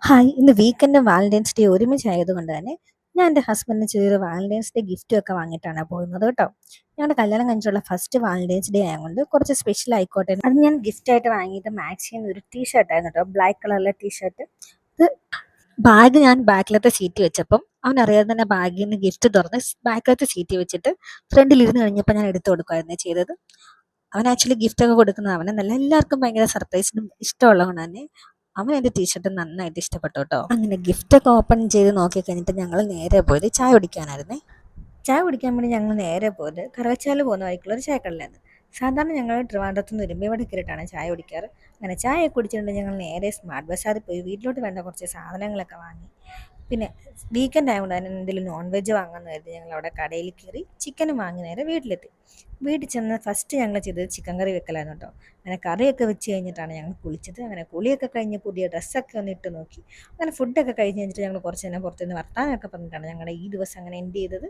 Hi! ഇന്ന് വീക്കെൻഡും Valentine's day ഒരുമിച്ചായതുകൊണ്ട് തന്നെ ഞാൻ എൻ്റെ ഹസ്ബൻഡിന് ചെറിയൊരു വാലന്റൈൻസ് ഡേ ഗിഫ്റ്റും ഒക്കെ വാങ്ങിയിട്ടാണ് പോകുന്നത് കേട്ടോ. ഞങ്ങളുടെ കല്യാണം കഴിഞ്ഞിട്ടുള്ള ഫസ്റ്റ് വാലന്റൈൻസ് ഡേ ആയതുകൊണ്ട് കുറച്ച് സ്പെഷ്യൽ ആയിക്കോട്ടെ. അത് ഞാൻ ഗിഫ്റ്റായിട്ട് വാങ്ങിയിട്ട് മാക്സിന്ന് ഒരു ടീഷർട്ടായിരുന്നു കേട്ടോ. ബ്ലാക്ക് കളറിലെ ടീഷർട്ട്. അത് ബാഗ് ഞാൻ ബാക്കിലത്തെ സീറ്റ് വെച്ചപ്പം അവനറിയാതെ തന്നെ ബാഗിൽ നിന്ന് ഗിഫ്റ്റ് തുറന്ന് ബാക്കിലത്തെ സീറ്റ് വെച്ചിട്ട് ഫ്രണ്ടിൽ ഇരുന്ന് കഴിഞ്ഞപ്പോൾ ഞാൻ എടുത്തു കൊടുക്കുകയായിരുന്നു ചെയ്തത്. അവൻ ആക്ച്വലി ഗിഫ്റ്റ് ഒക്കെ കൊടുക്കുന്നത് അവനെന്നല്ല, എല്ലാവർക്കും ഭയങ്കര സർപ്രൈസിനും ഇഷ്ടമുള്ളതുകൊണ്ട് തന്നെ അവൻ എൻ്റെ ടീഷർട്ട് നന്നായിട്ട് ഇഷ്ടപ്പെട്ടു കേട്ടോ. അങ്ങനെ ഗിഫ്റ്റൊക്കെ ഓപ്പൺ ചെയ്ത് നോക്കി കഴിഞ്ഞിട്ട് ഞങ്ങൾ നേരെ പോയത് ചായ കുടിക്കാനായിരുന്നേ. ചായ കുടിക്കാൻ വേണ്ടി ഞങ്ങൾ നേരെ പോയത് കറുവച്ചാല് പോകുന്ന വഴിക്കുള്ള ഒരു ചായക്കടയിലാണ്. സാധാരണ ഞങ്ങൾ ട്രിവാൻഡ്രത്ത് നിന്ന് ഇരുമ്പേവടക്കിലിട്ടാണ് ചായ കുടിക്കാറ്. അങ്ങനെ ചായ കുടിച്ചിട്ടുണ്ട് ഞങ്ങൾ നേരെ സ്മാർട്ട് ബസാറിൽ പോയി വീട്ടിലോട്ട് വേണ്ട കുറച്ച് സാധനങ്ങളൊക്കെ വാങ്ങി. പിന്നെ വീക്കെൻഡ് ആയതുകൊണ്ട് തന്നെ എന്തെങ്കിലും നോൺ വെജ് വാങ്ങാമെന്ന് കരുതി ഞങ്ങൾ അവിടെ കടയിൽ കയറി ചിക്കനും വാങ്ങി നേരെ വീട്ടിലെത്തി. വീട്ടിൽ ചെന്ന് ഫസ്റ്റ് ഞങ്ങൾ ചെയ്തത് ചിക്കൻ കറി വെക്കലായിരുന്നു കേട്ടോ. അങ്ങനെ കറിയൊക്കെ വെച്ച് കഴിഞ്ഞിട്ടാണ് ഞങ്ങൾ കുളിച്ചത്. അങ്ങനെ കുളിയൊക്കെ കഴിഞ്ഞ് പുതിയ ഡ്രസ്സൊക്കെ ഒന്ന് ഇട്ട് നോക്കി. അങ്ങനെ ഫുഡൊക്കെ കഴിഞ്ഞ് കഴിഞ്ഞിട്ട് ഞങ്ങൾ കുറച്ച് നേരം പുറത്തുനിന്ന് വർത്താനമൊക്കെ പറഞ്ഞിട്ടാണ് ഞങ്ങളുടെ ഈ ദിവസം അങ്ങനെ എൻഡ് ചെയ്തത്.